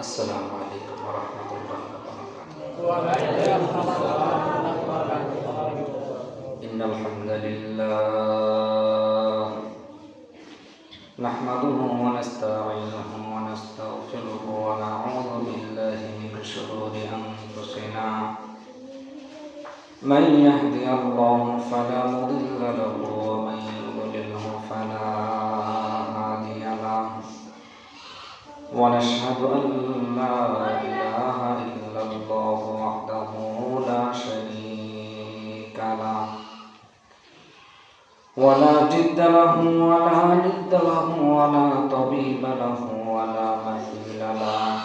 আসসালামু আলাইকুম ওয়া রাহমাতুল্লাহি ওয়া বারাকাতুহু। وعليكم السلام ورحمة الله وبركاته. ইন্নাল হামদালিল্লাহ নাহমাদুহু ওয়া নাস্তাঈনুহু ওয়া নাস্তাগফিরুহু ওয়া না'উযু বিল্লাহি মিন শুরুরি আনফুসিনা মান yahdihillahu falā mudilla lahu wa man yudlilhu falā hādhiya lahu. ونشهد أن لا إله إلا الله وحده لا شريك له ولا جد له ولا ند له ولا طبيب له ولا مثيل له.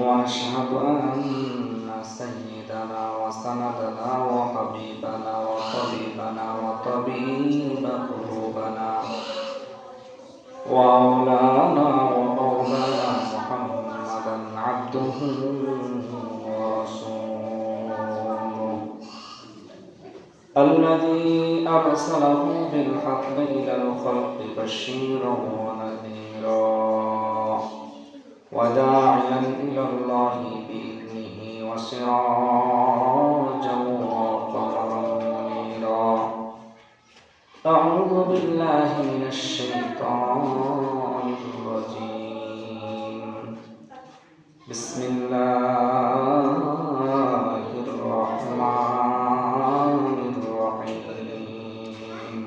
ونشهد أن سيدنا وسندنا وحبيبنا وطبيبنا وطبيب قلوبنا ومولانا محمدا عبده ورسوله الذي أرسله بالحق إلى الخلق بشيرا ونذيرا وداعيا إلى الله بإذنه وسراجا وقمرا منيرا. أعوذ بالله من الشيطان الرجيم. بسم الله الرحمن الرحيم.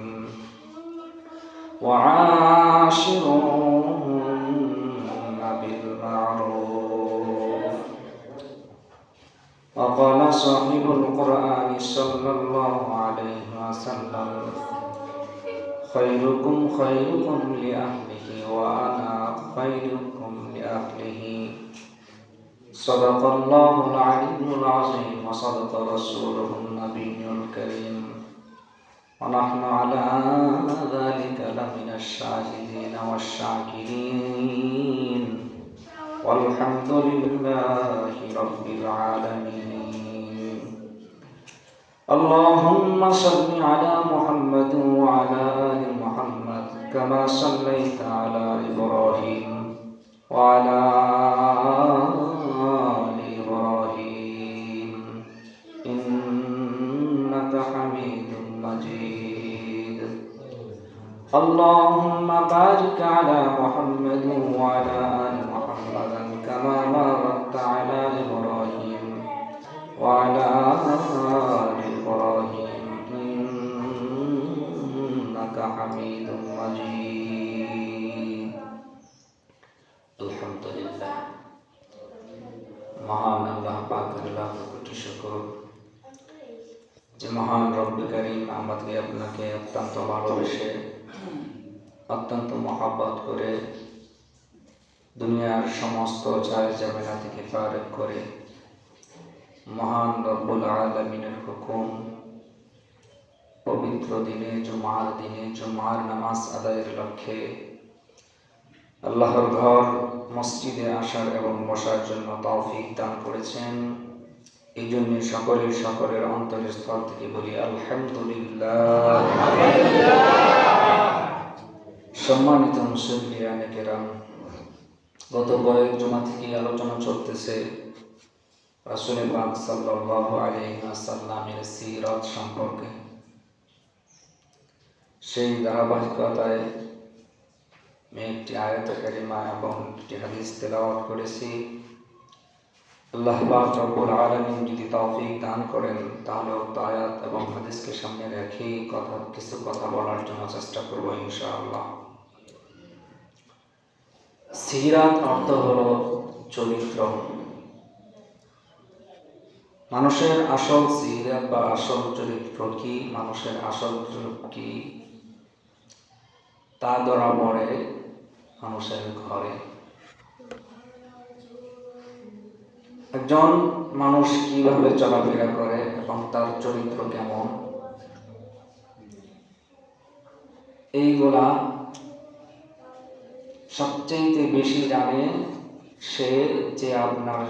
وعاشروهن بالمعروف. وقال صاحب القرآن صلى الله عليه وسلم: خيركم خيركم لأهله وأنا خيركم لأهله. صدق الله العلي العظيم وصدق رسوله النبي الكريم ونحن على ذلك لمن الشاهدين والشاكرين والحمد لله رب العالمين. اللهم صل على محمد وعلى آل محمد كما صليت على إبراهيم وعلى آل إبراهيم إنك حميد مجيد. اللهم بارك على محمد وعلى آل محمد كما باركت على إبراهيم وعلى آل إبراهيم إنك حميد مجيد. আলহামদুলিল্লাহ, মহান আল্লাহ পাকের লাখ কোটি শুকর যে মহান রব্বুল কারীম আমাকে আপনাকে অত্যন্ত ভালোবেসে অত্যন্ত মহব্বত করে দুনিয়ার সমস্ত জায়েজ ঝামেলা থেকে ফারেক করে মহান রব্বুল আলামিনের হুকুম পবিত্র দিনে জুমার নামাজ আদায়ের লক্ষ্যে আল্লাহর ঘর মসজিদে আসার এবং বসার জন্য তৌফিক দান করেছেন। এই জন্য সকলের অন্তরের স্থল থেকে বলি আলহামদুলিল্লাহ। সম্মানিত মুসল্লিয়ানে কেরাম, গত কয়েক জুমা থেকে আলোচনা চলতেছে রাসূল পাক সাল্লাল্লাহু আলাইহি ওয়াসাল্লামের সিরাত সম্পর্কে। সেই ধারাবাহিকতায় আমি একটি আয়াত কারিমা এবং একটি হাদিস তেলাওয়াত করেছি। আল্লাহ পাক রব্বুল আলামিন যদি তৌফিক দান করেন তাহলে উক্ত আয়াত এবং হাদিসকে সামনে রেখে কিছু কথা বলার জন্য চেষ্টা করব ইনশাআল্লাহ। সিরাত অর্থ হলো চরিত্র। মানুষের আসল সিরাত বা আসল চরিত্র কি, মানুষের আসল চরিত্র কি, তা ধরা পড়ে মানুষের ঘরে। একজন মানুষ কিভাবে চলাফেরা করে এবং তার চরিত্র কেমন, এইগুলা সবচেয়ে বেশি জানে সে যে আপনার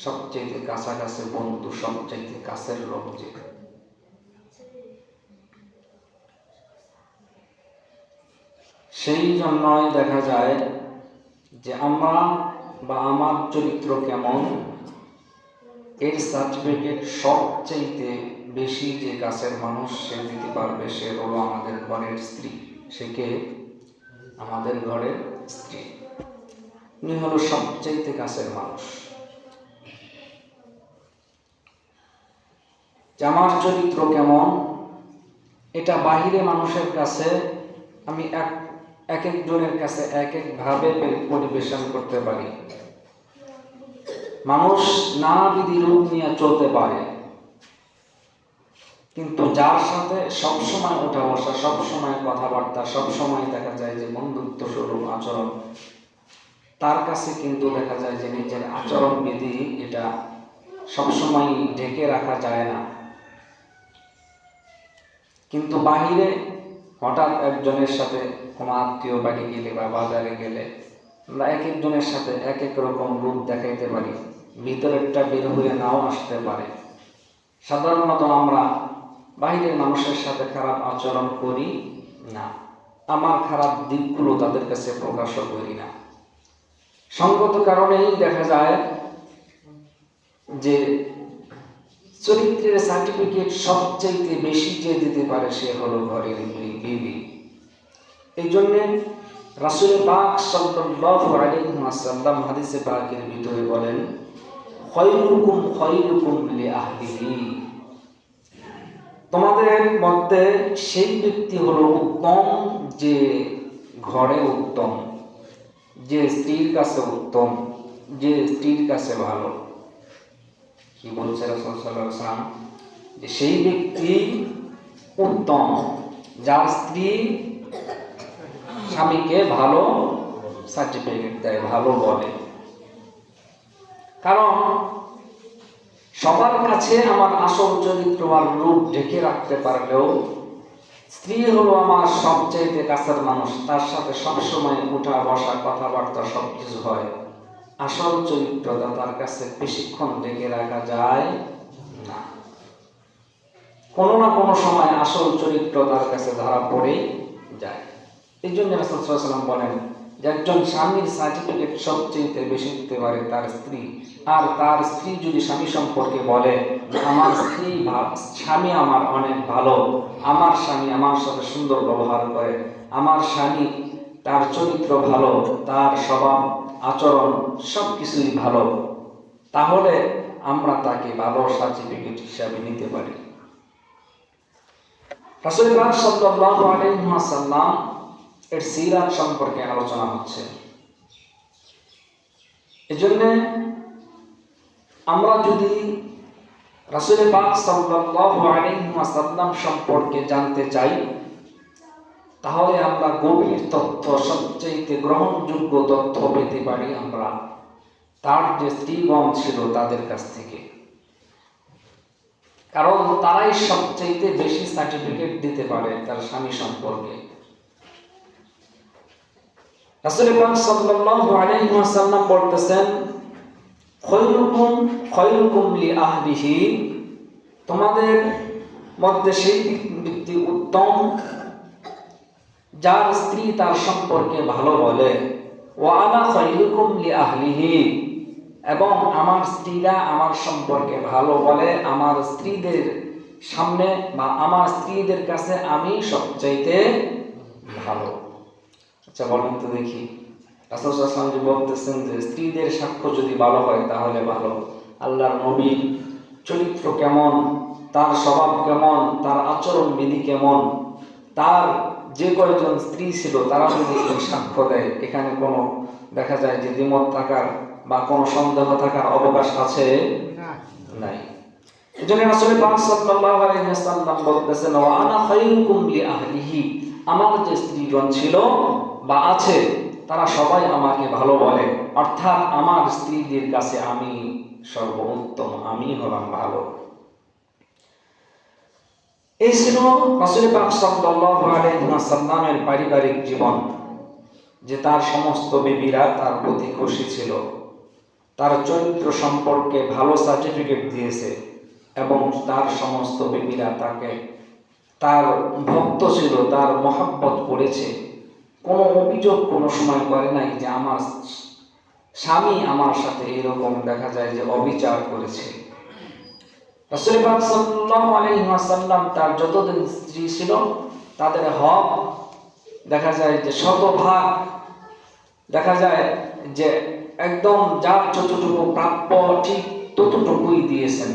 সবচেয়ে কাছাকাছি বন্ধু, সবচেয়ে কাছের লোক। যে সেই জন্যই দেখা যায় যে আমরা বা আমার চরিত্র কেমন এর সার্টিফিকেট সবচাইতে বেশি যে কাছের মানুষ সে দিতে পারবে সে হলো আমাদের ঘরের স্ত্রী। সে কে? আমাদের ঘরের স্ত্রী। উনি হলো সবচাইতে কাছের মানুষ। যে আমার চরিত্র কেমন এটা বাহিরে মানুষের কাছে আমি এক একজনের কাছে এক একভাবে পরিবেশন করতে পারি। মানুষ নানাবিধি রূপ নিয়ে চলতে পারে, কিন্তু যার সাথে সবসময় ওঠা বসা, সবসময় কথাবার্তা, সবসময় দেখা যায় যে বন্ধুত্ব স্বরূপ আচরণ, তার কাছে কিন্তু দেখা যায় যে নিজের আচরণ বিধি এটা সবসময় ঢেকে রাখা যায় না। কিন্তু বাহিরে হঠাৎ একজনের সাথে কোনো আত্মীয় বাড়ি গেলে বা বাজারে গেলে আমরা এক একজনের সাথে এক এক রকম রূপ দেখাইতে পারি, ভিতরেরটা বের হয়ে নাও আসতে পারে। সাধারণত আমরা বাহিরের মানুষের সাথে খারাপ আচরণ করি না, আমার খারাপ দিকগুলো তাদের কাছে প্রকাশও করি না। সঙ্গত কারণেই দেখা যায় যে চরিত্রের সার্টিফিকেট সবচাইতে বেশি যে দিতে পারে সে হলো ঘরের বিবি। এই জন্যে রাসূল পাক সাল্লাল্লাহু আলাইহি ওয়াসাল্লাম হাদিসে পাকের ভিতরে বলেন, খায়রুকুম খায়রুকুম লিআহলিহি, তোমাদের মধ্যে সেই ব্যক্তি হলো উত্তম যে ঘরে উত্তম, যে স্ত্রীর কাছে উত্তম, যে স্ত্রীর কাছে ভালো। কি বলছে রাসূল সাল্লাল্লাহু আলাইহি ওয়াসাল্লাম? যে সেই ব্যক্তি উত্তম যার স্ত্রী স্বামীকে ভালো সার্টিফিকেট দেয়, ভালো বলে। কারণ সবার কাছে আমার আসল চরিত্র আর রূপ ঢেকে রাখতে পারলেও স্ত্রী হলো আমার সবচাইতে কাছের মানুষ, তার সাথে সবসময় উঠা বসা কথাবার্তা সবকিছু হয়। আসল চরিত্রটা তার কাছে বেশিক্ষণ ঢেকে রাখা যায় না, কোনো না কোনো সময় আসল চরিত্র তার কাছে ধরা পড়েই যায়। এই জন্য রাসূল সাল্লাল্লাহু আলাইহি ওয়াসাল্লাম বলেন যে একজন স্বামীর সার্টিফিকেট সবচেয়ে বেশি দিতে পারে তার স্ত্রী। আর তার স্ত্রী যদি স্বামী সম্পর্কে বলে আমার স্বামী আমার অনেক ভালো, আমার স্বামী আমার সাথে সুন্দর ব্যবহার করে, আমার স্বামী তার চরিত্র ভালো, তার স্বভাব আচরণ সবকিছুই ভালো, তাহলে আমরা তাকে ভালো সার্টিফিকেট হিসাবে নিতে পারি। রাসূল পাক সাল্লাল্লাহু আলাইহি ওয়াসাল্লাম এর সিরাত সম্পর্কে আলোচনা হচ্ছে। এজন্য আমরা যদি রাসূল পাক সাল্লাল্লাহু আলাইহি ওয়াসাল্লাম সম্পর্কে জানতে চাই, তাহলে আমরা গভীর তথ্য, সবচেয়ে গ্রহণযোগ্য তথ্য পেতে পারি আমরা তার যে স্ত্রীগণ ছিল তাদের কাছ থেকে। কারণ তারাই সবচেয়ে বেশি সার্টিফিকেট দিতে পারে তার স্বামী সম্পর্কে। রাসূল পাক সাল্লাল্লাহু আলাইহি ওয়াসাল্লাম বলতেছেন, খায়রুকুম খায়রুকুম লিআহলিহি, তোমাদের মধ্যে সেই ব্যক্তি উত্তম যার স্ত্রী তার সম্পর্কে ভালো বলে। ওয়া আনা খায়রুকুম লিআহলিহি, এবং আমার স্ত্রীরা আমার সম্পর্কে ভালো বলে, আমার স্ত্রীদের সামনে বা আমার স্ত্রীদের কাছে আমি সবচাইতে ভালো। আচ্ছা বলেন তো দেখি, রাসূল সাল্লাল্লাহু আলাইহি ওয়াসাল্লাম যে বলতেছেন যে স্ত্রীদের সাক্ষ্য যদি ভালো হয় তাহলে ভালো, আল্লাহর নবীর চরিত্র কেমন, তার স্বভাব কেমন, তার আচরণ বিধি কেমন, তার যে কয়েকজন স্ত্রী ছিল তারা যদি সাক্ষ্য দেয়, এখানে কোনো দেখা যায় যে দ্বিমত থাকার বা কোনো সন্দেহ থাকার অবকাশ আছে নাই। এজন্য রাসূল পাক সাল্লাল্লাহু আলাইহি ওয়াসাল্লাম বলতেছেন, ওয়া আনা খায়রুকুম লিআহলিহি, আমার যে স্ত্রীগণ ছিল বা আছে তারা সবাই আমাকে ভালো বলে, অর্থাৎ আমার স্ত্রীদের কাছে আমি সর্বোত্তম, আমি হলাম ভালো। এই ছিল রাসূল পাক সাল্লাল্লাহু আলাইহি ওয়াসাল্লামের পারিবারিক জীবন, যে তার সমস্ত বিবিরা তার প্রতি খুশি ছিল, তার চরিত্র সম্পর্কে ভালো সার্টিফিকেট দিয়েছে এবং তার সমস্ত বিবিরা তাকে তার ভক্ত ছিল, তার মহব্বত করেছে। কোনো অভিযোগ কোনো সময় করে নাই যে আমার স্বামী আমার সাথে এরকম দেখা যায় যে অবিচার করেছে। রাসূল পাক সাল্লাল্লাহু আলাইহি ওয়াসাল্লাম তার যতদিন স্ত্রী ছিল তাদের হক দেখা যায় যে শতভাগ দেখা যায় যে একদম যার যতটুকু প্রাপ্য ঠিক ততটুকুই দিয়েছেন।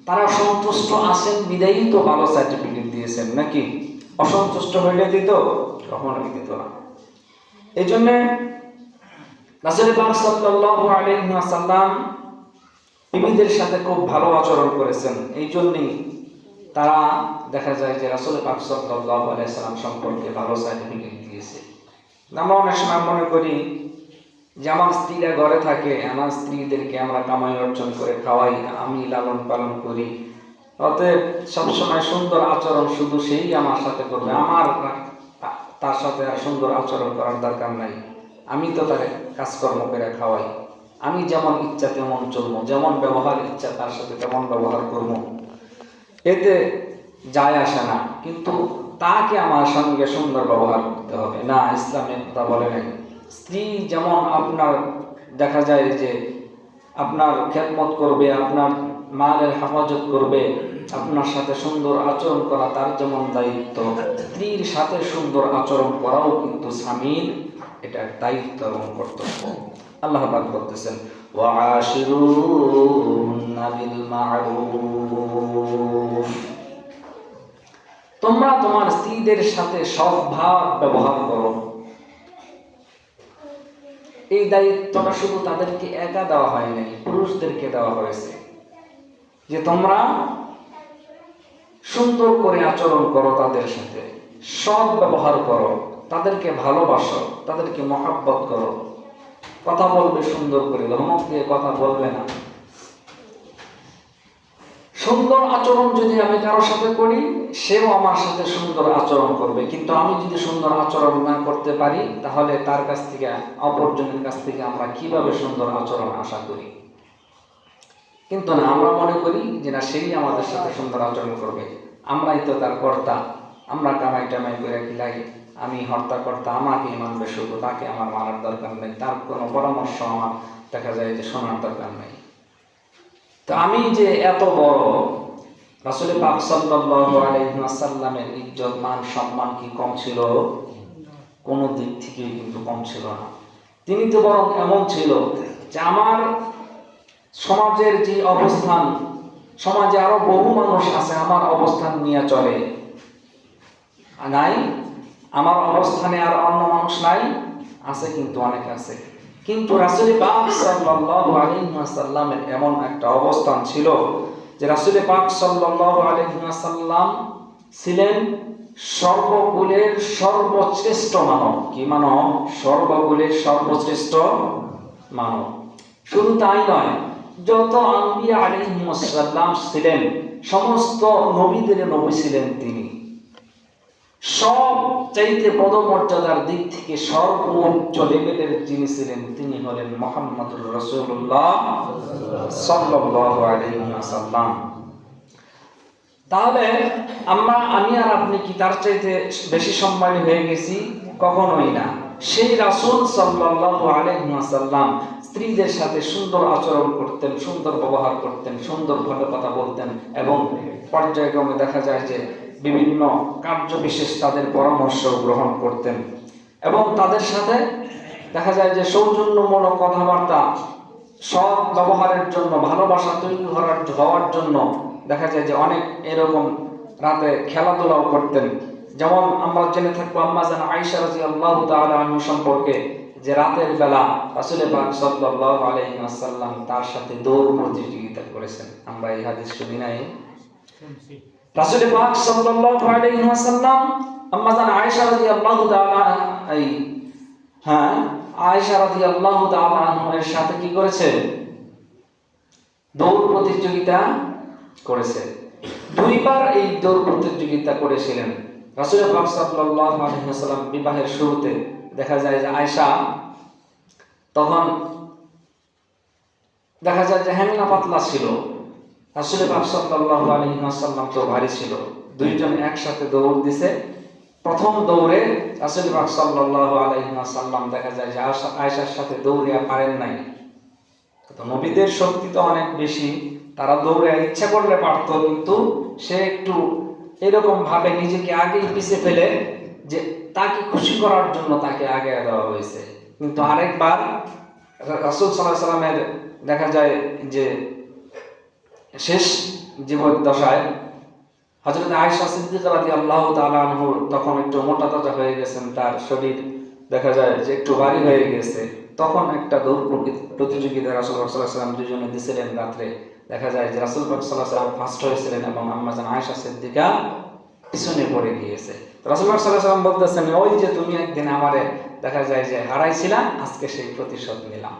তারা সন্তুষ্ট আছেন বিদায়ী তো ভালো সার্টিফিকেট দিয়েছেন, নাকি অসন্তুষ্ট হইলে দিত? কখনোই দিত না। এই জন্য রাসূল পাক সাল্লাল্লাহু আলাইহি ওয়াসাল্লাম বিবিদের সাথে খুব ভালো আচরণ করেছেন। এই জন্যই তারা দেখা যায় যে রাসূল পাক সাল্লাল্লাহু আলাইহি ওয়াসাল্লাম সম্পর্কে ভালো সার্টিফিকেট দিয়েছে। আমরা অনেক সময় মনে করি যে আমার স্ত্রীরা ঘরে থাকে, আমার স্ত্রীদেরকে আমরা কামাই অর্জন করে খাওয়াই, আমি লালন পালন করি, অতএব সবসময় সুন্দর আচরণ শুধু সেই আমার সাথে করবে, আমার তার সাথে আর সুন্দর আচরণ করার দরকার নাই। আমি তো তার কাজকর্ম করে খাওয়াই, আমি যেমন ইচ্ছা তেমন চলবো, যেমন ব্যবহার ইচ্ছা তার সাথে তেমন ব্যবহার করব, এতে যায় আসে না। কিন্তু তাকে আমার সঙ্গে সুন্দর ব্যবহার করতে হবে না, ইসলামের কথা বলে নাই। স্ত্রী যেমন আপনার দেখা যায় যে আপনার খেদমত করবে, আপনার মালের হেফাজত করবে, আপনার সাথে সুন্দর আচরণ করা তার যেমন দায়িত্ব, স্ত্রীর সাথে সুন্দর আচরণ করাও কিন্তু স্বামীর এটা দায়িত্ব এবং কর্তব্য। আল্লাহ পাক বলতেছেন ওয়াশিরুনা বিল মা'রুফ, তোমরা তোমার স্ত্রীদের সাথে সদ্ভাব ব্যবহার করো। এই দায়িত্বটা শুধু তাদেরকে একা দেওয়া হয় নাই, পুরুষদেরকে দেওয়া হয়েছে যে তোমরা সুন্দর করে আচরণ করো, তাদের সাথে সৎ ব্যবহার করো, তাদেরকে ভালোবাসো, তাদেরকে মহব্বত করো, কথা বলবে সুন্দর করে, ধমক দিয়ে কথা বলবে না। সুন্দর আচরণ যদি আমি কারোর সাথে করি, সেও আমার সাথে সুন্দর আচরণ করবে। কিন্তু আমি যদি সুন্দর আচরণ না করতে পারি, তাহলে তার কাছ থেকে, অপরজনের কাছ থেকে আমরা কিভাবে সুন্দর আচরণ আশা করি? কিন্তু না, আমরা মনে করি যে না, সেই আমাদের সাথে সুন্দর আচরণ করবে, আমরাই তো তার কর্তা, আমরা কামাই টামাই করে কি লাগে, আমি হর্তা কর্তা, আমাকেই মানবে শুধু, তাকে আমার মানার দরকার নেই, তার কোনো পরামর্শ আমার দেখা যায় যে শোনার দরকার নেই। তো আমি যে এত বড়, রাসূল পাক সাল্লাল্লাহু আলাইহি ওয়াসাল্লামের ইজ্জত মান সম্মান কি কম ছিল? কোন দিক থেকে কিন্তু কম ছিল না। তিনি তো বরং এমন ছিল যে আমার সমাজের যে অবস্থান, সমাজে আরো বহু মানুষ আছে আমার অবস্থান নিয়ে চলে, নাই আমার অবস্থানে আর অন্য মানুষ নাই, আছে কিন্তু অনেক আছে। কিন্তু রাসূল পাক সাল্লাল্লাহু আলাইহি ওয়াসাল্লামের এমন একটা অবস্থান ছিল যে রাসূল পাক সাল্লাল্লাহু আলাইহি ওয়াসাল্লাম ছিলেন সর্বকুলের সর্বশ্রেষ্ঠ মানব। কি মানব? সর্বকুলের সর্বশ্রেষ্ঠ মানব। শুধু তাই নয়, যত আম্বিয়া আলাইহিমুস সালাম ছিলেন, সমস্ত নবীদের নবী ছিলেন তিনি। সব চাইতে পদমর্যাদার দিক থেকে সর্বোচ্চ লেভেলের যিনি ছিলেন, তিনি হলেন মুহাম্মদুর রাসূলুল্লাহ সাল্লাল্লাহু আলাইহি ওয়াসাল্লাম। তাহলে আমি আর আপনি কি তার চাইতে বেশি সম্মানী হয়ে গেছি? কখনোই না। সেই রাসূল সাল্লাল্লাহু আলাইহি ওয়াসাল্লাম স্ত্রীদের সাথে সুন্দর আচরণ করতেন, সুন্দর ব্যবহার করতেন, সুন্দরভাবে কথা বলতেন, এবং পর্যায়ক্রমে দেখা যায় যে বিভিন্ন কার্য বিশেষ তাদের পরামর্শ গ্রহণ করতেন, এবং তাদের সাথে দেখা যায় যে সৌজন্যমূলক কথাবার্তা, সৎ ব্যবহারের জন্য, ভালোবাসা তৈরি হওয়ার জন্য দেখা যায় যে অনেক এরকম রাতে খেলাধুলাও করতেন। যেমন আমরা জেনে থাকবো আম্মা জান আয়েশা রাদিয়াল্লাহু তাআলা আনহা সম্পর্কে, যে রাতের বেলা রাসূল পাক সাল্লাল্লাহু আলাইহি ওয়াসাল্লাম তার সাথে দৌড় প্রতিযোগিতা করেছেন। আমরা এই হাদিস শুনি নাই? রাসূল পাক সাল্লাল্লাহু আলাইহি ওয়াসাল্লাম আম্মা জান আয়েশা রাদিয়াল্লাহু তাআলা আয়েশা রাদিয়াল্লাহু তাআলা আনহার সাথে কি করেছে? দৌড় প্রতিযোগিতা করেছে। দুইবার এই দৌড় প্রতিযোগিতা করেছিলেন। রাসূল পাক সাল্লাল্লাহু আলাইহি ওয়াসাল্লাম বিবাহের শুরুতে দেখা যায় যে আয়েশা তখন দেখা যায় যে হ্যাংলা পাতলা ছিল, রাসূল পাক সাল্লাল্লাহু আলাইহি ওয়াসাল্লাম তো ভারী ছিল। দুইজন একসাথে দৌড় দিছে। প্রথম দৌড়ে রাসূল পাক সাল্লাল্লাহু আলাইহি ওয়াসাল্লাম দেখা যায় যে আয়েশার সাথে দৌড়ে পারেন নাই, তো নবীদের শক্তি তো অনেক বেশি, তারা দৌড়ে ইচ্ছা করলে পারত, কিন্তু সে একটু এরকম ভাবে নিজেকে আগেই পিছিয়ে ফেলে যে তাকে খুশি করার জন্য তাকে আগে দেওয়া হয়েছে। কিন্তু আরেকবার রাসূল সাল্লাল্লাহু আলাইহি ওয়াসাল্লামের দেখা যায় যে শেষ জীবদ্দশায় হযরত আয়েশা সিদ্দিকা রাদিয়াল্লাহু তাআলা আনহু তখন একটু মোটা তাজা হয়ে গেছেন, তার শরীর দেখা যায় যে একটু ভারী হয়ে গেছে। তখন একটা দৌড় প্রতিযোগিতা রাসূলুল্লাহ সাল্লাল্লাহু আলাইহি ওয়াসাল্লাম দুজনে দিছিলেন রাত্রে। দেখা যায় যে রাসূলুল্লাহ সাল্লাল্লাহু আলাইহি ওয়াসাল্লাম ফার্স্ট হয়েছিলেন এবং আম্মা জান আয়েশা সিদ্দিকা পিছনে পড়ে গিয়েছে। রাসূলুল্লাহ সাল্লাল্লাহু আলাইহি ওয়াসাল্লাম বলতেছেন, ওই যে তুমি একদিন আমারে দেখা যায় যে হারাইছিলা, আজকে সেই প্রতিশোধ নিলাম।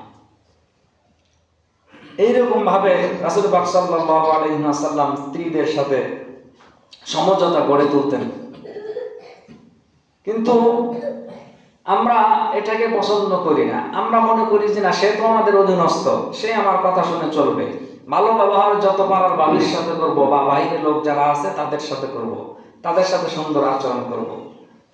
এইরকম ভাবে রাসূল পাক সাল্লাল্লাহু আলাইহি ওয়াসাল্লাম স্ত্রীদের সাথে সমঝোতা গড়ে তুলতেন। কিন্তু আমরা এটাকে পছন্দ করি না। আমরা মনে করি যে না, সে তো আমাদের অধীনস্থ, সে আমার কথা শুনে চলবে। ভালো ব্যবহার যত পারার বাবির সাথে করব, বা বাইরের লোক যারা আছে তাদের সাথে করব, তাদের সাথে সুন্দর আচরণ করব।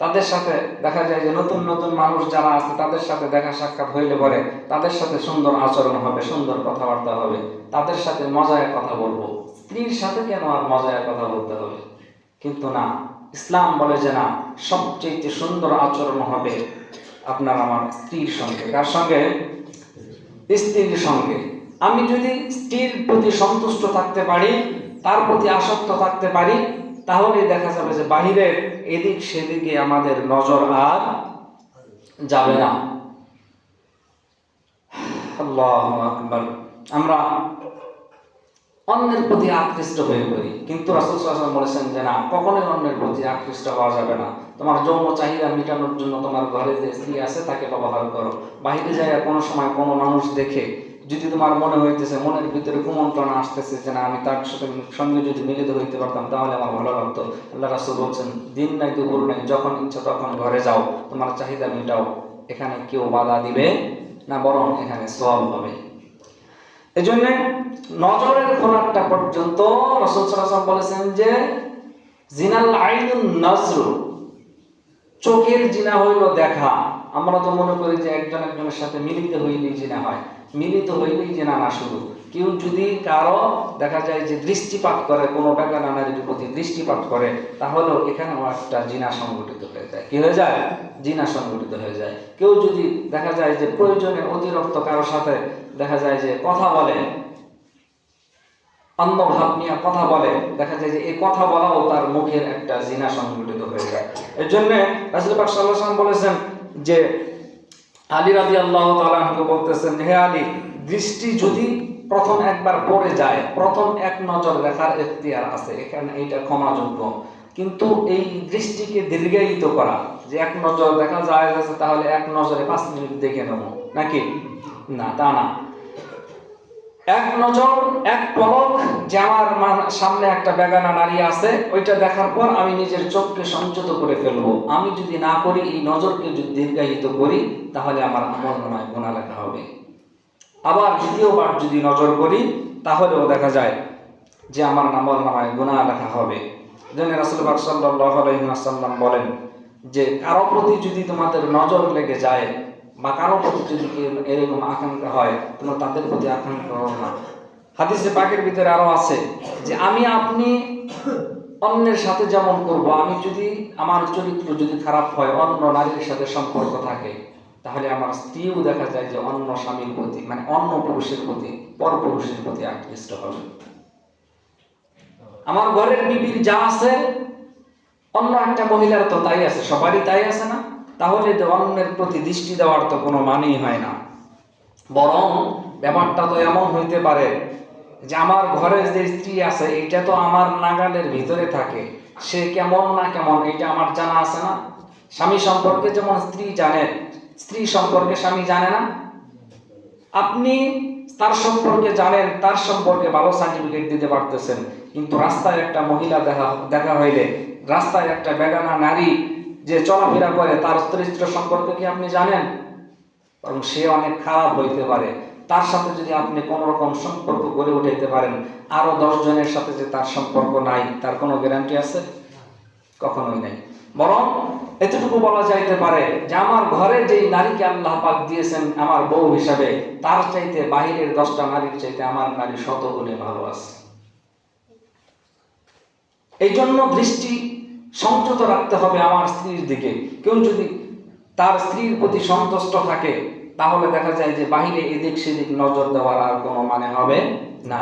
তাদের সাথে দেখা যায় যে নতুন নতুন মানুষ যারা আছে তাদের সাথে দেখা সাক্ষাৎ হইলে পরে তাদের সাথে সুন্দর আচরণ হবে, সুন্দর কথাবার্তা হবে, তাদের সাথে মজায় কথা বলবো। স্ত্রীর সাথে কেন আর মজায় কথা বলতে হবে? কিন্তু না, ইসলাম বলে যে না, সবচেয়ে সুন্দর আচরণ হবে আপনার আমার স্ত্রীর সঙ্গে। কার সঙ্গে? স্ত্রীর সঙ্গে। আমি যদি স্ত্রীর প্রতি সন্তুষ্ট থাকতে পারি, তার প্রতি আসক্ত থাকতে পারি, তাহলে দেখা যাবে যে বাহিরের এদিক সেদিকে আমাদের নজর আর যাবে না। আল্লাহু আকবার। আমরা অন্যের প্রতি আকৃষ্ট হয়ে পড়ি, কিন্তু রাসূল সাল্লাল্লাহু আলাইহি ওয়াসাল্লাম বলেছেন যে না, কখনোই অন্যের প্রতি আকৃষ্ট হওয়া যাবে না। তোমার যৌন চাহিদা মেটানোর জন্য তোমার ঘরে যে স্ত্রী আছে তাকে ব্যবহার করো। বাইরে যায় কোনো সময় কোনো মানুষ দেখে যদি তোমার মনে হইতেছে, মনের ভিতরে কুমন্ত্রণা আসতেছে যে না, আমি তার সঙ্গে যদি মিলিত হইতে পারতাম তাহলে আমার ভালো লাগতো, আল্লাহ রাসূল বলছেন, দিন নাই দুপুর নাই, যখন ইচ্ছা তখন ঘরে যাও, তোমার চাহিদা মেটাও, এখানে কেউ বাধা দিবে না, বরং এখানে সওয়াব হবে। এজন্য নজরের খোরাকটা পর্যন্ত রাসূল সাল্লাল্লাহু আলাইহি ওয়াসাল্লাম বলেছেন যে জিনাল আইনুন নজর, চোখের জিনা হইল দেখা। আমরা তো মনে করি যে একজন একজনের সাথে মিলিত হইলেই জিনা হয়, মিলিত হইলেই জিনা না। শুধু কেউ যদি কারো দেখা যায় যে দৃষ্টিপাত করে, কোনো বেগানা নারীর প্রতি দৃষ্টিপাত করে, তাহলেও এখানেও একটা জিনা সংগঠিত হয়ে যায়। কি হয়ে যায়? জিনা সংগঠিত হয়ে যায়। কেউ যদি দেখা যায় যে প্রয়োজনে অতিরিক্ত কারোর সাথে দেখা যায় যে কথা বলে, অন্য ভাব নিয়ে কথা বলে, দেখা যায় যে এই কথা বলাও তার মুখের একটা জিনা সংগঠিত হয়ে যায়। এর জন্য রাসূল পাক সাল্লাল্লাহু আলাইহি ওয়াসাল্লাম বলেছেন যে আলী রাদিয়াল্লাহু তাআলা আনহু বলতেছেন, হে আলী, দৃষ্টি যদি প্রথম একবার পড়ে যায়, প্রথম এক নজর দেখার এখতিয়ার আছে, এখানে এইটা ক্ষমাযোগ্য। কিন্তু এই দৃষ্টিকে দীর্ঘায়িত করা, যে এক নজর দেখা যায় আছে তাহলে এক নজরে 5 মিনিট দেখে নেব নাকি, না, তা না। এক নজর, এক পলক, যে আমার সামনে একটা বেগানা নারী আছে, ওইটা দেখার পর আমি নিজের চোখকে সংযত করে ফেলবো। আমি যদি না করি, এই নজরকে যদি দীর্ঘায়িত করি, তাহলে আমার আমলনামায় গুনাহ লেখা হবে। আবার দ্বিতীয়বার যদি নজর করি, তাহলেও দেখা যায় যে আমার আমলনামায় গুনাহ লেখা হবে। যেন রাসূল পাক সাল্লাল্লাহু আলাইহি ওয়াসাল্লাম বলেন যে কারো প্রতি যদি তোমাদের নজর লেগে যায়, বা কারো প্রতি যদি এরকম আকাঙ্ক্ষা হয়, তোমরা তাদের প্রতি আকাঙ্ক্ষা করো না। হাদিসে পাকের ভিতরে আরো আছে যে আমি আপনি অন্যের সাথে যেমন করব, আমি যদি আমার চরিত্র যদি খারাপ হয়, অন্য নারীর সাথে সম্পর্ক থাকে, তাহলে আমার স্ত্রীও দেখা যায় যে অন্য স্বামীর প্রতি, মানে অন্য পুরুষের প্রতি, পর পুরুষের প্রতি আকৃষ্ট হবে। আমার ঘরের বিবির যা আছে, অন্য একটা মহিলার তো তাই আছে, সবারই তাই আছে না? তাহলে তো অন্যের প্রতি দৃষ্টি দেওয়ার তো কোনো মানেই হয় না। বরং ব্যাপারটা তো এমন হইতে পারে যে আমার ঘরে যে স্ত্রী আছে, এটা তো আমার নাগালের ভিতরে থাকে, সে কেমন না কেমন এটা আমার জানা আছে না? স্বামী সম্পর্কে যেমন স্ত্রী জানে, স্ত্রী সম্পর্কে স্বামী জানে না? আপনি তার সম্পর্কে জানেন, তার সম্পর্কে ভালো সার্টিফিকেট দিতে পারতেছেন, কিন্তু রাস্তায় একটা মহিলা দেখা হইলে, রাস্তায় একটা বেগানা নারী যে চলাফেরা করে, তার চরিত্র সম্পর্কে কি আপনি জানেন? কারণ সে অনেক খারাপ হইতে পারে। তার সাথে যদি আপনি কোনো রকম সম্পর্ক গড়ে উঠাইতে পারেন, আরো 10 জনের সাথে যে তার সম্পর্ক নাই, তার কোনো গ্যারান্টি আছে? কখনোই নাই। বরং এতটুকু বলা যাইতে পারে যে আমার ঘরে যেই নারীকে আল্লাহ পাক দিয়েছেন আমার বউ হিসাবে, তার চাইতে বাহিরের 10টা নারীর চাইতে আমার নারী শতগুণে ভালো আছে। এই জন্য দৃষ্টি সংযত রাখতে হবে আমার স্ত্রীর দিকে। কেউ যদি তার স্ত্রীর প্রতি সন্তুষ্ট থাকে, তাহলে দেখা যায় যে বাহিরে এদিক সেদিক নজর দেওয়ার আর কোনো মানে হবে না।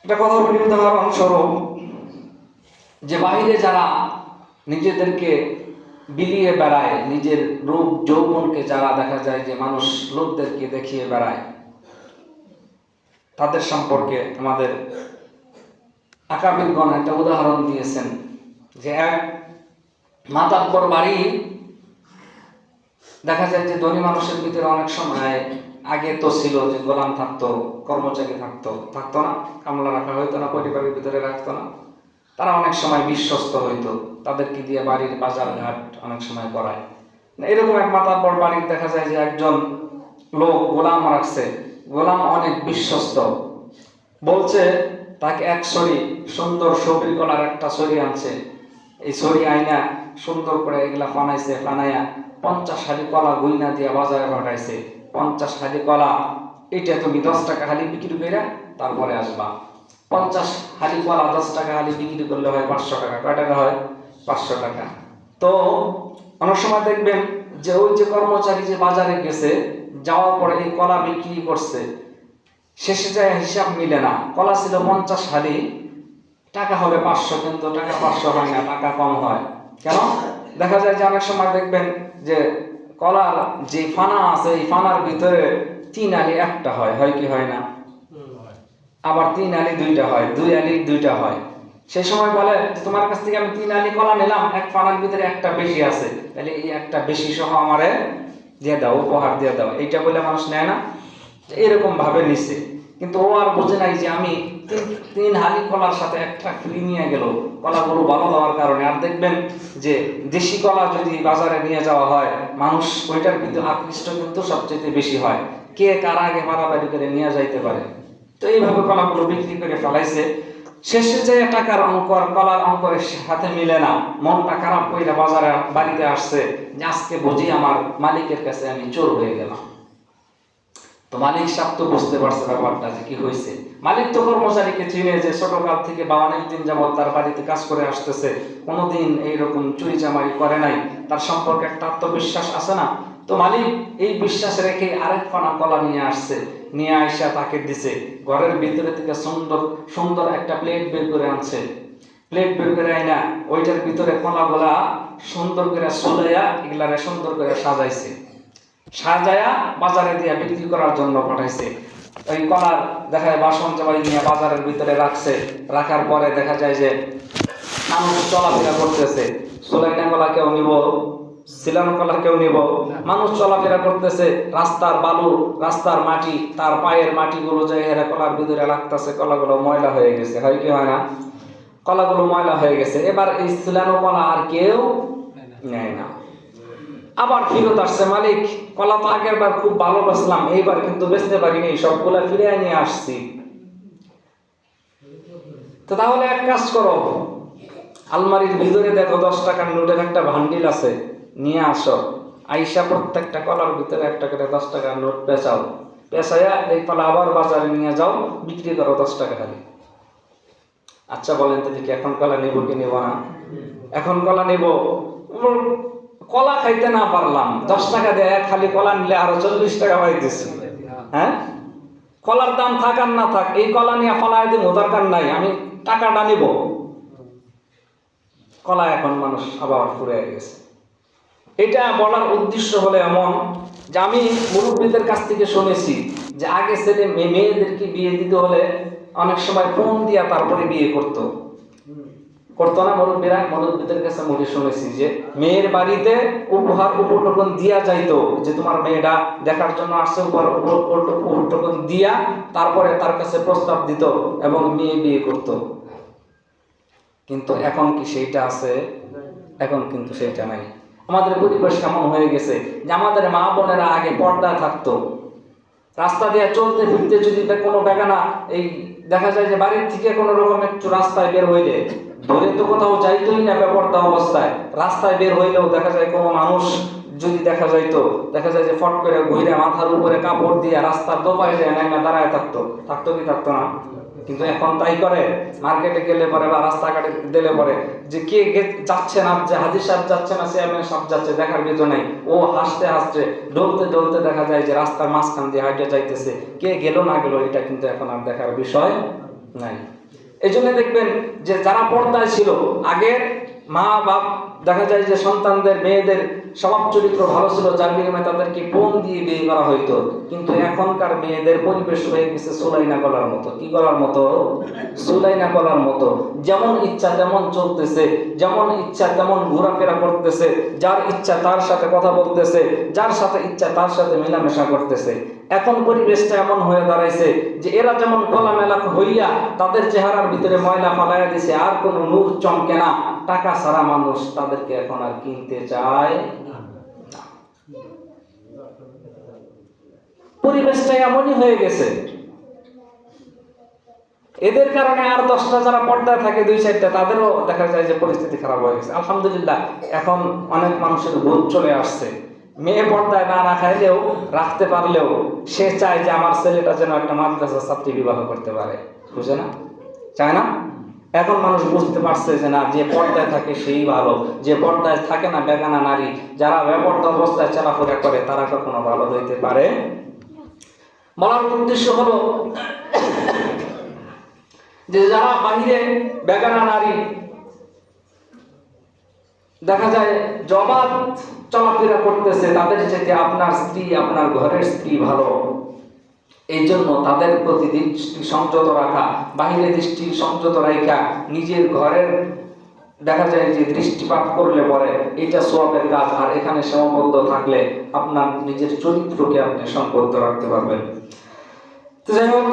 এটা কথা বলি উদাহরণস্বরূপ, যে বাহিরে যারা নিজেদেরকে বিলিয়ে বেড়ায়, নিজের রূপ যৌবনকে যারা দেখা যায় যে মানুষ লোকদেরকে দেখিয়ে বেড়ায়, তাদের সম্পর্কে আমাদের আকাবিরগণ একটা উদাহরণ দিয়েছেন যে এক মাতাব্বর বাড়ি, দেখা যায় যে ধনী মানুষের ভিতরে অনেক সময় আগে তো ছিল যে গোলাম থাকতো, কর্মচারী থাকতো না, কামলা রাখা হইতো না, পরিবারের ভিতরে রাখতো না। তারা অনেক সময় বিশ্বস্ত হইতো, তাদেরকে দিয়ে বাড়ির বাজার ঘাট অনেক সময় করায়। এরকম এক মাতাব্বর বাড়ির দেখা যায় যে একজন লোক গোলাম রাখছে, গোলাম অনেক বিশ্বস্ত, বলছে তাকে এক ছড়ি সুন্দর সবরি কলার একটা ছড়ি আনছে, এই ছড়ি আইনা সুন্দর করে এগুলা ফানাইছে, ফানাইয়া 50 হালি কলা গুইনা দিয়া বাজারে পাঠাইছে। 50 হালি কলা, এটা তুমি 10 টাকা হালি বিক্রি করে তারপরে আসবা। 50 হালি কলা 10 টাকা হালি বিক্রি করলে হয় 500 টাকা। কয় টাকা হয়? 500 টাকা। তো অনেক সময় দেখবেন যে ওই যে কর্মচারী যে বাজারে গেছে, যাওয়ার পরে এই কলা বিক্রি করছে, শেষে যায় হিসাব মিলে না। কলা ছিল 50 হালি, টাকা হবে 500, কিন্তু টাকা 500 হয় না, টাকা কম হয়। কেন? দেখা যায় যে অনেক সময় দেখবেন যে কলার যে ফানা আছে, এই ফানার ভিতরে 3 আলি একটা হয় কি হয় না? আবার 3 আলি 2টা হয়, 2 আলি 2টা হয়। সেই সময় বলে যে তোমার কাছ থেকে আমি 3 আলি কলা নিলাম, এক ফানার ভিতরে একটা বেশি আছে, তাহলে এই একটা বেশি সহ আমারে দিয়ে দাও, উপহার দিয়ে দাও। এইটা বলে মানুষ নেয় না? এরকম ভাবে নিছে, কিন্তু ও আর বোঝে নাই যে আমি 3 হালি কলার সাথে একটা ফ্রি নিয়ে গেল, কলাগুলো ভালো হওয়ার কারণে। আর দেখবেন যে দেশি কলা যদি বাজারে নিয়ে যাওয়া হয়, মানুষ ওইটার ভিতরে আকৃষ্ট কিন্তু সবচেয়ে বেশি হয়, কে কার আগে মারামারি করে নিয়ে যাইতে পারে। তো এইভাবে কলাগুলো বিক্রি করে ফেলাইছে। শেষে যে টাকার অঙ্ক আর কলার অঙ্কের সাথে মিলে না, মনটা খারাপ করে বাড়িতে আসছে যে আজকে বুঝি আমার মালিকের কাছে আমি চোর হয়ে গেলাম। তো মালিক সাহেব তো বুঝতে পারছে ব্যাপারটা যে কি হয়েছে। মালিক তো কর্মচারীকে চিনে, যে ছোটকাল থেকে বা অনেক দিন যাবত তার বাড়িতে কাজ করে আসতেছে, কোনোদিন এইরকম চুরি চামারি করে নাই, তার সম্পর্কে একটা আত্মবিশ্বাস আছে না। তো মালিক এই বিশ্বাস রেখে আরেক ফানা কলা নিয়ে আসছে, নিয়ে আইসা তাকে দিছে। ঘরের ভিতরে থেকে সুন্দর সুন্দর একটা প্লেট বের করে আনছে, প্লেট বের করে আইনা ওইটার ভিতরে কলাগুলা সুন্দর করে সোলাইয়া এগুলারে সুন্দর করে সাজাইছে, সাজায়া বাজারে দিয়ে বিক্রি করার জন্য পাঠাইছে। ওই কলার দেখা যায় বাসন জবাই নিয়ে বাজারের ভিতরে রাখছে। রাখার পরে দেখা যায় যে মানুষ চলাফেরা করতেছে, সোলাইনা কলা কেউ নিব, সিলানো কলা কেউ নিব, মানুষ চলাফেরা করতেছে। রাস্তার বালু, রাস্তার মাটি, তার পায়ের মাটিগুলো যে এরা কলার ভিতরে লাগতেছে, কলাগুলো ময়লা হয়ে গেছে, হয় কি হয় না? কলাগুলো ময়লা হয়ে গেছে। এবার এই সিলানো কলা আর কেউ নেয় না। আবার ফিরত আসছে, মালিক কলা তো আগের বার খুব ভালো বেচলাম, এইবার কিন্তু বেচতে পারিনি, সবগুলা ফিরে নিয়ে আসছি। তো তাহলে এক কাজ করো, আলমারির ভিতরে দেখো 10 টাকার নোটের একটা ভান্ডিল আছে, নিয়ে আসো। আইসা প্রত্যেকটা কলার ভিতরে একটা করে 10 টাকার নোট পেঁচাও, পেঁচাইয়া এই কলা আবার বাজারে নিয়ে যাও, বিক্রি করো 10 টাকা খালি। আচ্ছা বলেন তো দেখি, এখন কলা নেব কি নেব না? এখন কলা নেব। কলা খাইতে না পারলাম, 10 টাকা দিয়ে খালি কলা নিলে আরো 40 টাকা পাইতেছি। হ্যাঁ, কলার দাম থাক আর না থাক, এই কলা নিয়ে ফলায় দিব, দরকার নাই, আমি টাকাটা নিব। কলা এখন মানুষ আবার ফুরে গেছে। এটা বলার উদ্দেশ্য হলো এমন যে আমি মুরব্বীদের কাছ থেকে শুনেছি যে আগে ছেলে মেয়েদেরকে বিয়ে দিতে হলে অনেক সময় ফোন দিয়া তারপরে বিয়ে করতো না মুরব্বীদের কাছে মুখে শুনেছি যে মেয়ের বাড়িতে উপহার উপটকন দিয়া যাইতো, যে তোমার মেয়েটা দেখার জন্য আসছে, উপহার উপটকন দিয়া তারপরে তার কাছে প্রস্তাব দিত এবং মেয়ে বিয়ে করত। কিন্তু এখন কি সেইটা আছে? এখন কিন্তু সেইটা নাই। আমাদের পরিবেশ কেমন হয়ে গেছে যে আমাদের মা বোনেরা আগে পর্দায় থাকতো, রাস্তা দিয়ে চলতে ফিরতে যদি কোনো বেগানা এই দেখা যায় যে বাড়ির থেকে কোনো রকম একটু রাস্তায় বের হইলে ধরে তো কোথাও যাইতোই না বেপরদা অবস্থায়। রাস্তায় বের হইলেও দেখা যায় কোনো মানুষ যদি দেখা যাইতো, দেখা যায় যে ফট করে ঘুরে মাথার উপরে কাপড় দিয়ে রাস্তার দোপায় যায় না দাঁড়ায় থাকতো কি থাকতো না? কিন্তু এখন তাই করে। মার্কেটে গেলে পরে বা রাস্তাঘাটে দিলে পরে যে কে যাচ্ছে না, যে হাজির সাহেব যাচ্ছে না, চেয়ারম্যান সাহেব যাচ্ছে, দেখার কিছু নাই। ও হাসতে হাসতে ডলতে ডলতে দেখা যায় যে রাস্তার মাঝখান দিয়ে হাইটে যাইতেছে। কে গেল না গেল এটা কিন্তু এখন আর দেখার বিষয় নাই। এই জন্য দেখবেন যে যারা পর্দায় ছিল আগের মা বাপ, দেখা যায় যে সন্তানদের মেয়েদের স্বভাব চরিত্র ভালো ছিল, যার বিনিময়ে তাদেরকে পণ দিয়ে বিয়ে করা হইতো। কিন্তু এখনকার মেয়েদের পরিবেশ হয়ে গেছে সুলাইনা গলার মতো। কি গলার মতো? সুলাইনা গলার মতো। যেমন ইচ্ছা তেমন চলতেছে, যেমন ইচ্ছা তেমন ঘোরাফেরা করতেছে, যার ইচ্ছা তার সাথে কথা বলতেছে, যার সাথে ইচ্ছা তার সাথে মেলামেশা করতেছে। এখন পরিবেশটা এমন হয়ে দাঁড়াইছে যে এরা যেমন খোলামেলা হইয়া তাদের চেহারার ভিতরে ময়লা ফালাইয়া দিছে, আর কোনো নূর চমকে না। টাকা ছাড়া মানুষ তাদেরকে এখন আর কিনতে চায় না। পরিবেশটা এমনই হয়ে গেছে। এদের কারণে আর 10টা যারা পর্দায় থাকে 2-4টা, তাদেরও দেখা যায় যে পরিস্থিতি খারাপ হয়ে গেছে। আলহামদুলিল্লাহ এখন অনেক মানুষের বোধ চলে আসছে। মেয়ে পর্দায় না রাখাইলেও, রাখতে পারলেও সে চায় যে আমার ছেলেটা যেন একটা মাদ্রাসার ছাত্রী বিবাহ করতে পারে। বুঝে না? চায় না? এখন মানুষ বুঝতে পারছে যে না, যে পর্দায় থাকে সেই ভালো, যে পর্দায় থাকে না বেগানা নারী, যারা বেপর্দা অবস্থায় চলাফেরা করে তারা কখনো ভালো হইতে পারে। বলার উদ্দেশ্য হলো যে যারা বাহিরে বেগানা নারী, দেখা যায় জবাব চলাফেরা করতেছে, তাদের যেতে আপনার স্ত্রী, আপনার ঘরের স্ত্রী ভালো। এই জন্য তাদের প্রতি দৃষ্টি সংযত রাখা, বাহিরে দৃষ্টি সংযত রাখা, নিজের ঘরের দেখা যায় যে দৃষ্টিপাত করলে পরে এটা সওয়াবের কাজ। আর এখানে সীমাবদ্ধ থাকলে আপনার নিজের চরিত্রকে আপনি সম্পন্ন রাখতে পারবেন। তো যাই হোক,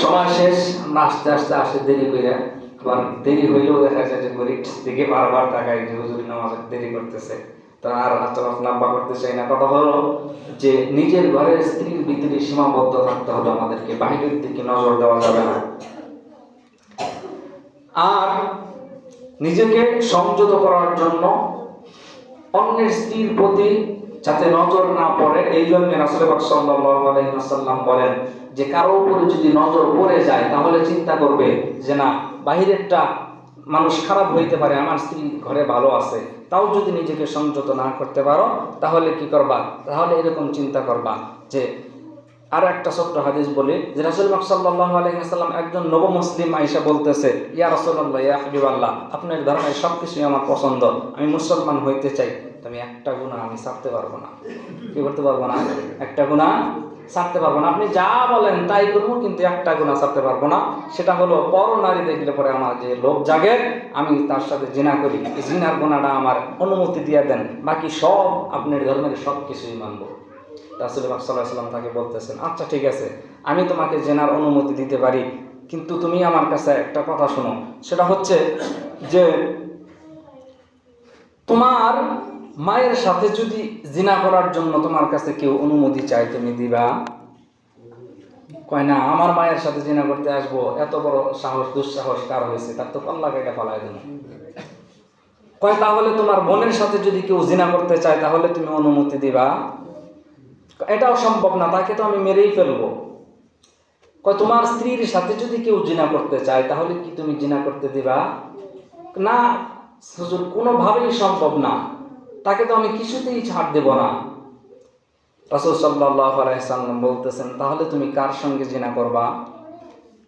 সময় শেষ। আমরা আস্তে আস্তে আসে দেরি করে, আবার দেরি হইলেও দেখা যায় যে গরিব দিকে বারবার তাকায় যে হুজুরি নামাজ দেরি করতেছে। তো আর লম্বা করতে চাই না। কথা হলো যে নিজের ঘরের স্ত্রীর ভিতরে সীমাবদ্ধ থাকতে হবে আমাদেরকে, বাহিরের দিকে নজর দেওয়া যাবে না। আর নিজেকে সংযত করার জন্য অন্যের স্ত্রীর প্রতি যাতে নজর না পড়ে, এই জন্য রাসূল পাক সাল্লাল্লাহু আলাইহি ওয়াসাল্লাম বলেন যে কারো উপরে যদি নজর পড়ে যায় তাহলে চিন্তা করবে যে না, বাহিরেরটা মানুষ খারাপ হইতে পারে, আমার স্ত্রী ঘরে ভালো আছে। তাও যদি নিজেকে সংযত না করতে পারো তাহলে কি করবা? তাহলে এরকম চিন্তা করবা যে, আর একটা ছোট্ট হাদিস বলি যে রাসূল পাক সাল্লাল্লাহু আলাইহি ওয়াসাল্লাম একজন নব মুসলিম আয়েশা বলতেছে, ইয়া রাসূলুল্লাহ, ইয়া হাবিবাল্লাহ, আপনার ধর্মের সবকিছুই আমার পছন্দ, আমি মুসলমান হইতে চাই, আমি একটা গুনাহ আমি ছাড়তে পারবো না। কি করতে পারবো না? একটা গুনাহ ছাড়তে পারবো না। আপনি যা বলেন তাই করবো, কিন্তু একটা গুনাহ ছাড়তে পারবো না। সেটা হলো পর নারী দেখলে পরে আমার যে লোভ জাগে, আমি তার সাথে জিনা করি, এই জিনার গুনাহটা আমার অনুমতি দিয়ে দেন, বাকি সব আপনার ধর্মের সব কিছুই মানবো। রাসূল পাক সাল্লাল্লাহু আলাইহি ওয়াসাল্লাম তাকে বলতেছেন, আচ্ছা ঠিক আছে, আমি তোমাকে জেনার অনুমতি দিতে পারি, কিন্তু তুমি আমার কাছে একটা কথা শোনো। সেটা হচ্ছে যে তোমার মায়ের সাথে যদি জিনা করার জন্য তোমার কাছে কেউ অনুমতি চায়, তুমি দিবা? কয় না, আমার মায়ের সাথে জিনা করতে আসবো, এত বড় সাহস দুঃসাহস কার হয়েছে? তার তো কল্লা কেটে ফেলায় দেবো। কয় তাহলে তোমার বোনের সাথে যদি কেউ জিনা করতে চায় তাহলে তুমি অনুমতি দিবা? এটাও সম্ভব না, তাকে তো আমি মেরেই ফেলবো। কয় তোমার স্ত্রীর সাথে যদি কেউ জিনা করতে চায় তাহলে কি তুমি জিনা করতে দিবা? না হুজুর, কোনোভাবেই সম্ভব না, তাকে তো আমি কিছুতেই ছাড় দেব না। রাসূল সাল্লাল্লাহু আলাইহি ওয়াসাল্লাম বলতেছেন, তাহলে তুমি কার সঙ্গে জিনা করবা?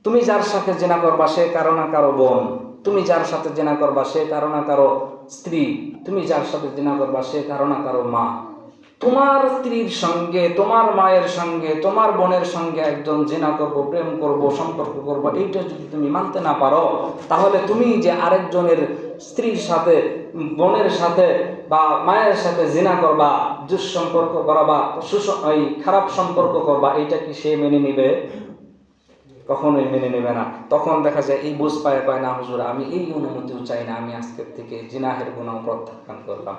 তুমি যার সাথে জিনা করবা সে কারো না কারো বোন, তুমি যার সাথে জিনা করবা সে কারো না কারো স্ত্রী, তুমি যার সাথে জিনা করবা সে কারো না কারো মা। তোমার স্ত্রীর সঙ্গে, তোমার মায়ের সঙ্গে, তোমার বোনের সঙ্গে একজন জিনা করব, প্রেম করব, সম্পর্ক করব, এইটা যদি তুমি মানতে না পারো তাহলে তুমি যে আরেকজনের স্ত্রীর সাথে, বোনের সাথে বা মায়ের সাথে জিনা করবা, দুঃসম্পর্ক করবা, খারাপ সম্পর্ক করবা, এইটা কি সে মেনে নিবে? কখনোই মেনে নেবে না। তখন দেখা যায় এই বুঝ পায়, পায় না হুজুর, আমি এই অনুমতিও চাই না, আমি আজকের থেকে জিনাহের গুনাহ প্রত্যাখ্যান করলাম।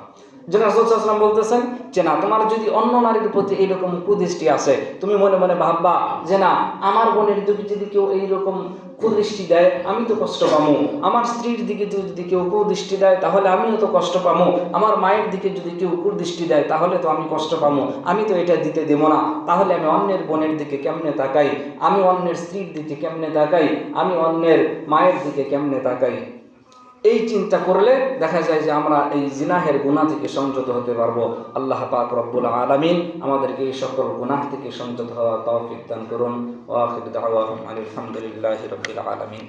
যে রাসূল সাল্লাল্লাহু আলাইহি ওয়াসাল্লাম বলতেছেন যে না, তোমার যদি অন্য নারীর প্রতি এইরকম কুদৃষ্টি আছে, তুমি মনে মনে ভাববা যে না, আমার বোনের দিকে যদি কেউ এইরকম কুদৃষ্টি দেয় আমি তো কষ্ট পাবো, আমার স্ত্রীর দিকে যদি কেউ কুদৃষ্টি দেয় তাহলে আমিও তো কষ্ট পাবো, আমার মায়ের দিকে যদি কেউ কুদৃষ্টি দেয় তাহলে তো আমি কষ্ট পাবো, আমি তো এটা দিতে দেবো না, তাহলে আমি অন্যের বোনের দিকে কেমনে তাকাই, আমি অন্যের স্ত্রীর দিকে কেমনে তাকাই, আমি অন্যের মায়ের দিকে কেমনে তাকাই। এই চিন্তা করলে দেখা যায় যে আমরা এই জিনাহের গুনাহ থেকে সংযত হতে পারবো। আল্লাহ পাক রব্বুল আলামিন আমাদেরকে এই সকল গুনাহ থেকে সংযত হওয়ার তৌফিক দান করুন। ওয়া আখিরু দাওয়াহুম আলহামদুলিল্লাহি রাব্বিল আলামিন।